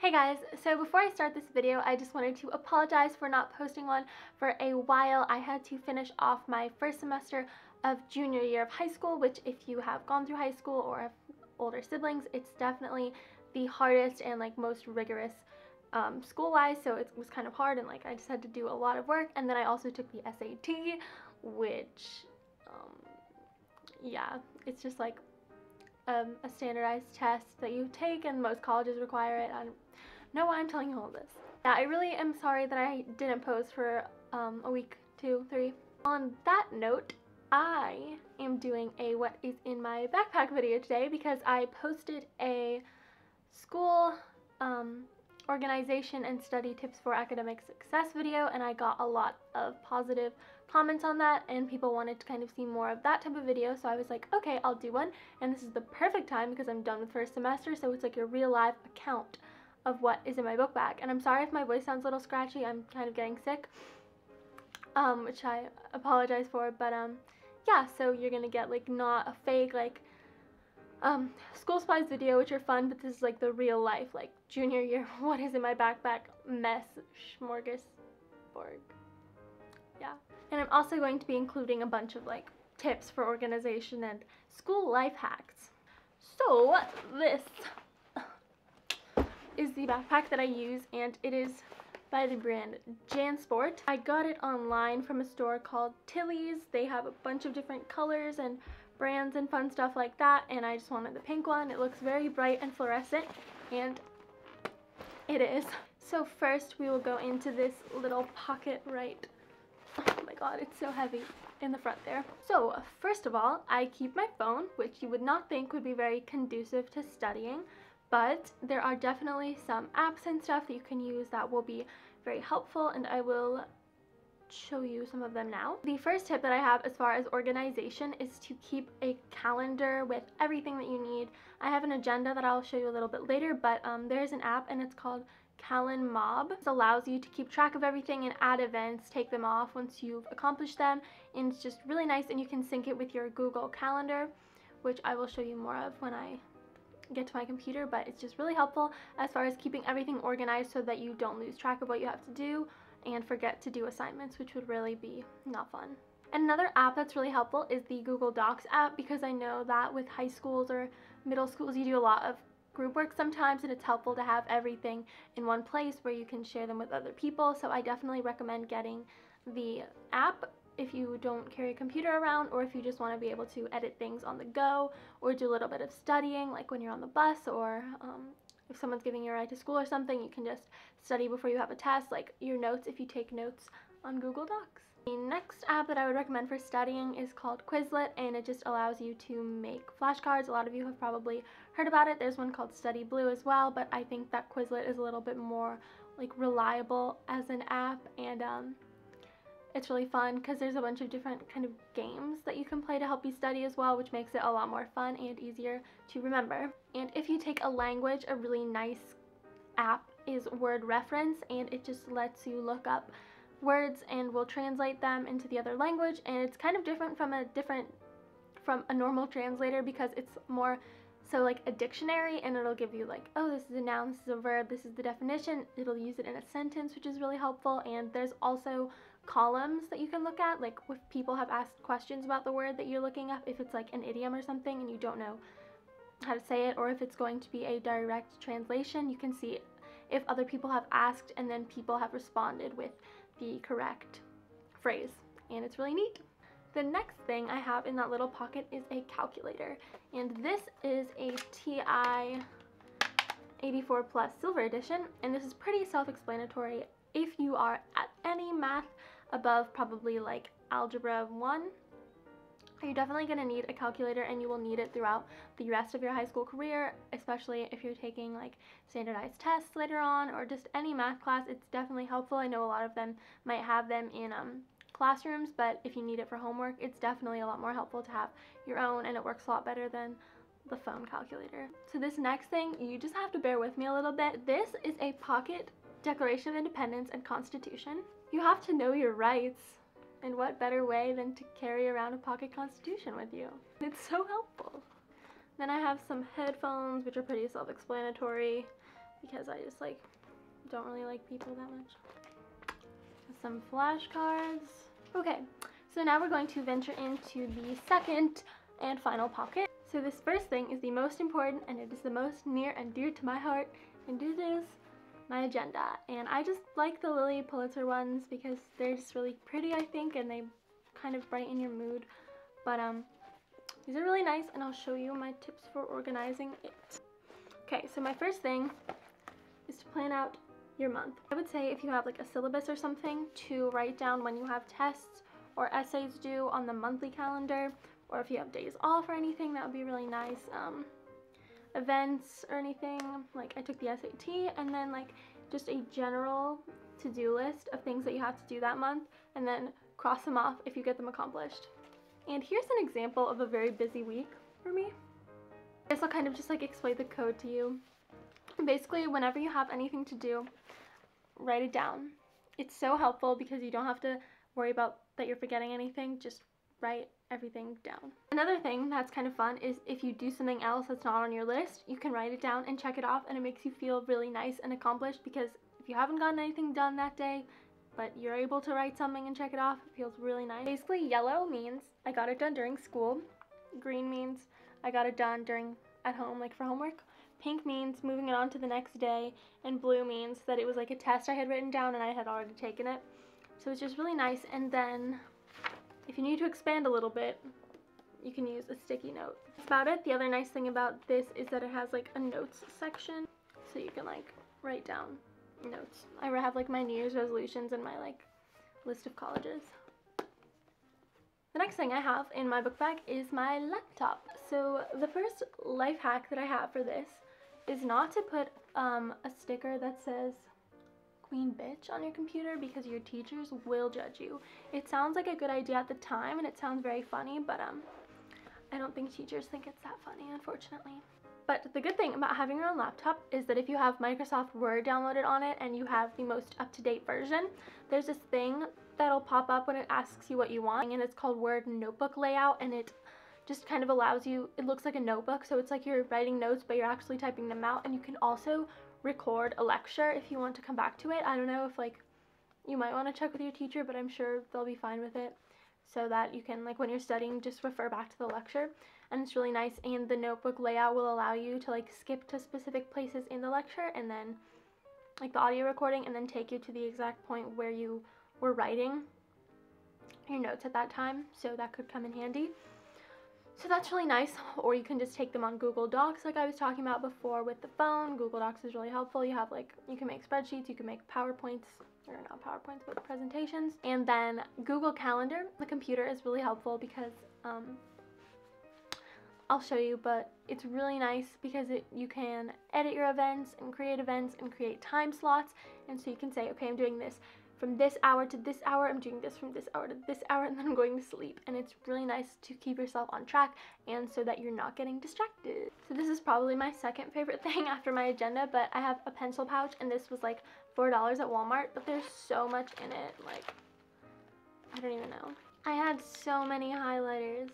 Hey guys, so before I start this video, I just wanted to apologize for not posting one for a while. I had to finish off my first semester of junior year of high school, which if you have gone through high school or have older siblings, it's definitely the hardest and most rigorous school-wise, so it was kind of hard and I just had to do a lot of work. And then I also took the SAT, which, yeah, it's just a standardized test that you take, and most colleges require it. I don't know why I'm telling you all this. Yeah, I really am sorry that I didn't post for a week, 2, 3. On that note, I am doing a what is in my backpack video today because I posted a school organization and study tips for academic success video, and I got a lot of positive comments on that, and people wanted to kind of see more of that type of video, so I was like, okay, I'll do one. And this is the perfect time because I'm done with first semester, so it's like a real live account of what is in my book bag. And I'm sorry if my voice sounds a little scratchy, I'm kind of getting sick, which I apologize for, but yeah, so you're gonna get not a fake school supplies video, which are fun, but this is the real life junior year what is in my backpack mess smorgasbord. Yeah. And I'm also going to be including a bunch of tips for organization and school life hacks. So this is the backpack that I use, and it is by the brand JanSport. I got it online from a store called Tilly's. They have a bunch of different colors and brands and fun stuff like that, and I just wanted the pink one. It looks very bright and fluorescent, and it is. So first we will go into this little pocket right, oh my god, it's so heavy, in the front there. So first of all, I keep my phone, which you would not think would be very conducive to studying, but there are definitely some apps and stuff that you can use that will be very helpful, and I will show you some of them now. The first tip that I have as far as organization is to keep a calendar with everything that you need. I have an agenda that I'll show you a little bit later, but there's an app and it's called CalenMob. This allows you to keep track of everything and add events, take them off once you've accomplished them, and it's just really nice, and you can sync it with your Google Calendar, which I will show you more of when I get to my computer, but it's just really helpful as far as keeping everything organized so that you don't lose track of what you have to do and forget to do assignments, which would really be not fun. And another app that's really helpful is the Google Docs app, because I know that with high schools or middle schools you do a lot of group work sometimes, and it's helpful to have everything in one place where you can share them with other people. So I definitely recommend getting the app if you don't carry a computer around, or if you just want to be able to edit things on the go or do a little bit of studying when you're on the bus, or if someone's giving you a ride to school or something, you can just study before you have a test, your notes if you take notes on Google Docs. The next app that I would recommend for studying is called Quizlet, and it just allows you to make flashcards. A lot of you have probably heard about it. There's one called Study Blue as well, but I think that Quizlet is a little bit more reliable as an app, and it's really fun because there's a bunch of different kind of games that you can play to help you study as well, which makes it a lot more fun and easier to remember. And if you take a language, a really nice app is Word Reference, and it just lets you look up words and will translate them into the other language, and it's kind of different from a normal translator because it's more so a dictionary, and it'll give you oh, this is a noun, this is a verb, this is the definition. It'll use it in a sentence, which is really helpful. And there's also columns that you can look at, if people have asked questions about the word that you're looking up, if it's an idiom or something and you don't know how to say it, or if it's going to be a direct translation, you can see if other people have asked and then people have responded with the correct phrase, and it's really neat. The next thing I have in that little pocket is a calculator, and this is a TI 84 Plus Silver Edition, and this is pretty self-explanatory. If you are at any math above probably Algebra 1, you're definitely going to need a calculator, and you will need it throughout the rest of your high school career, especially if you're taking standardized tests later on or just any math class. It's definitely helpful. I know a lot of them might have them in classrooms, but if you need it for homework, it's definitely a lot more helpful to have your own, and it works a lot better than the phone calculator. So this next thing, you just have to bear with me a little bit. This is a pocket Declaration of Independence and Constitution. You have to know your rights, and what better way than to carry around a pocket constitution with you? It's so helpful. Then I have some headphones, which are pretty self-explanatory. because I just like don't really like people that much. Some flashcards. Okay, so now we're going to venture into the second and final pocket. So this first thing is the most important, and it is the most near and dear to my heart, and it is my agenda. And I just like the Lily Pulitzer ones because they're just really pretty, I think, and they kind of brighten your mood. But these are really nice, and I'll show you my tips for organizing it. Okay, so my first thing is to plan out your month. I would say if you have like a syllabus or something, to write down when you have tests or essays due on the monthly calendar, or if you have days off or anything, that would be really nice. Events or anything, like I took the SAT, and then like just a general to-do list of things that you have to do that month, and then cross them off if you get them accomplished. And here's an example of a very busy week for me. I guess I'll kind of just like explain the code to you. Basically, whenever you have anything to do, write it down. It's so helpful because you don't have to worry about that you're forgetting anything. Just write everything down. Another thing that's kind of fun is if you do something else that's not on your list, you can write it down and check it off, and it makes you feel really nice and accomplished, because if you haven't gotten anything done that day, but you're able to write something and check it off, it feels really nice. Basically, yellow means I got it done during school. Green means I got it done at home, like for homework. Pink means moving it on to the next day, and blue means that it was like a test I had written down and I had already taken it. So it's just really nice. And then if you need to expand a little bit, you can use a sticky note. That's about it. The other nice thing about this is that it has like a notes section, so you can like write down notes. I have like my New Year's resolutions and my like list of colleges. The next thing I have in my book bag is my laptop. So the first life hack that I have for this is not to put a sticker that says Queen Bitch on your computer, because your teachers will judge you. It sounds like a good idea at the time and it sounds very funny, but I don't think teachers think it's that funny, unfortunately. But the good thing about having your own laptop is that if you have Microsoft Word downloaded on it and you have the most up-to-date version, there's this thing that'll pop up when it asks you what you want, and it's called Word Notebook Layout, and it just kind of allows you, it looks like a notebook, so it's like you're writing notes but you're actually typing them out, and you can also record a lecture if you want to come back to it. I don't know if like you might want to check with your teacher, but I'm sure they'll be fine with it, so that you can, like, when you're studying, just refer back to the lecture. And it's really nice, and the notebook layout will allow you to like skip to specific places in the lecture, and then like the audio recording, and then take you to the exact point where you were writing your notes at that time, so that could come in handy. So that's really nice. Or you can just take them on Google Docs like I was talking about before with the phone. Google Docs is really helpful. You have like, you can make spreadsheets, you can make PowerPoints, or not PowerPoints, but presentations. And then Google Calendar, the computer, is really helpful because I'll show you, but it's really nice because you can edit your events and create time slots. And so you can say, okay, I'm doing this from this hour to this hour, I'm doing this from this hour to this hour, and then I'm going to sleep. And it's really nice to keep yourself on track and so that you're not getting distracted. So this is probably my second favorite thing after my agenda, but I have a pencil pouch, and this was like $4 at Walmart, but there's so much in it, like, I don't even know. I had so many highlighters.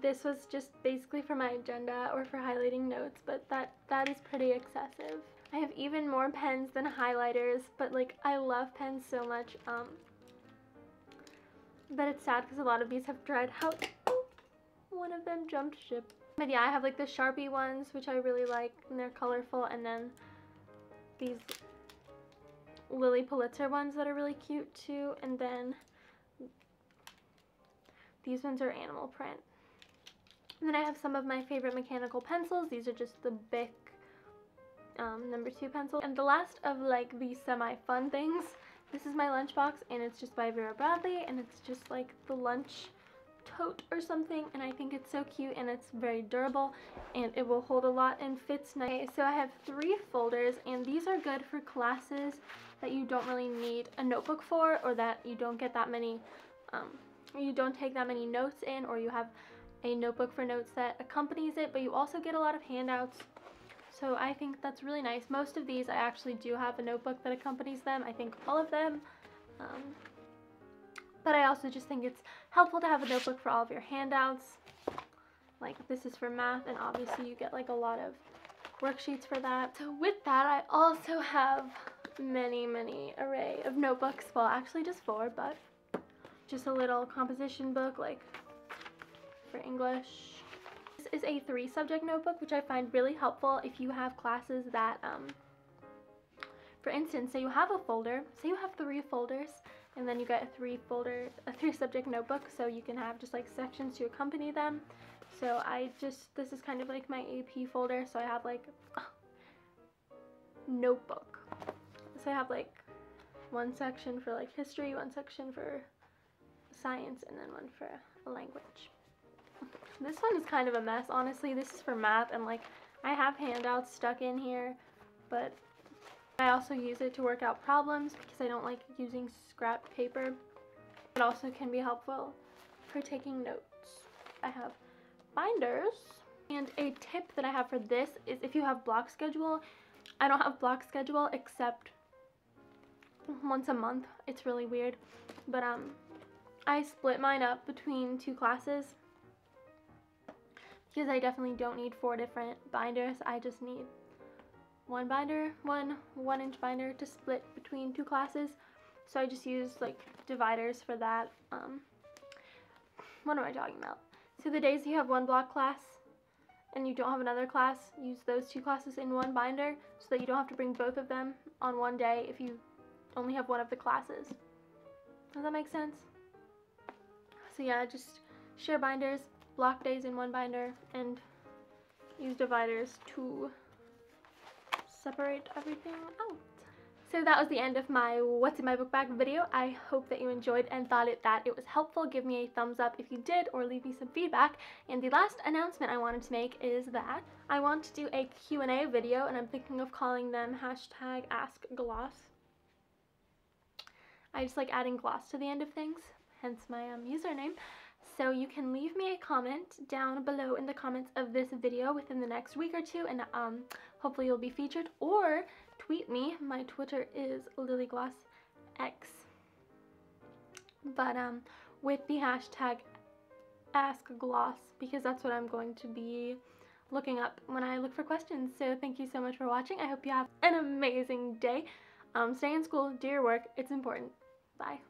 This was just basically for my agenda or for highlighting notes, but that is pretty excessive. I have even more pens than highlighters, but like I love pens so much. But it's sad because a lot of these have dried out. One of them jumped ship. But yeah, I have like the Sharpie ones, which I really like, and they're colorful, and then these Lily Pulitzer ones that are really cute too, and then these ones are animal print. And then I have some of my favorite mechanical pencils. These are just the Bic number 2 pencil. And the last of like the semi-fun things, this is my lunchbox, and it's just by Vera Bradley, and it's just like the lunch tote or something, and I think it's so cute, and it's very durable, and it will hold a lot and fits nice. Okay, so I have 3 folders, and these are good for classes that you don't really need a notebook for, or that you don't get that many, you don't take that many notes in, or you have a notebook for notes that accompanies it, but you also get a lot of handouts. So I think that's really nice. Most of these I actually do have a notebook that accompanies them. I think all of them. But I also just think it's helpful to have a notebook for all of your handouts. Like this is for math, and obviously you get like a lot of worksheets for that. So with that, I also have many array of notebooks. Well, actually just 4, but just a little composition book like for English. This is a 3-subject notebook, which I find really helpful if you have classes that, for instance, say you have a folder, say you have 3 folders, and then you get a 3-subject notebook, so you can have just like sections to accompany them. So this is kind of like my AP folder, so I have like notebook. So I have like one section for like history, one section for science, and then one for a language. This one is kind of a mess, honestly. This is for math, and like I have handouts stuck in here, but I also use it to work out problems because I don't like using scrap paper. It also can be helpful for taking notes. I have binders, and a tip that I have for this is if you have block schedule. I don't have block schedule except once a month. It's really weird, but I split mine up between 2 classes because I definitely don't need 4 different binders. I just need one binder, one 1-inch binder to split between 2 classes. So I just use like dividers for that. What am I talking about? So the days you have 1 block class and you don't have another class, use those 2 classes in 1 binder so that you don't have to bring both of them on one day if you only have one of the classes. Does that make sense? So yeah, just share binders, block days in 1 binder, and use dividers to separate everything out. So that was the end of my what's in my book bag video. I hope that you enjoyed and thought that it was helpful. Give me a thumbs up if you did, or leave me some feedback. And the last announcement I wanted to make is that I want to do a Q&A video, and I'm thinking of calling them #AskGloss. I just like adding gloss to the end of things, hence my username. So you can leave me a comment down below in the comments of this video within the next week or 2, and hopefully you'll be featured, or tweet me. My Twitter is LilyGloss X. But with the #AskGloss, because that's what I'm going to be looking up when I look for questions. So thank you so much for watching. I hope you have an amazing day. Stay in school, do your work, it's important. Bye.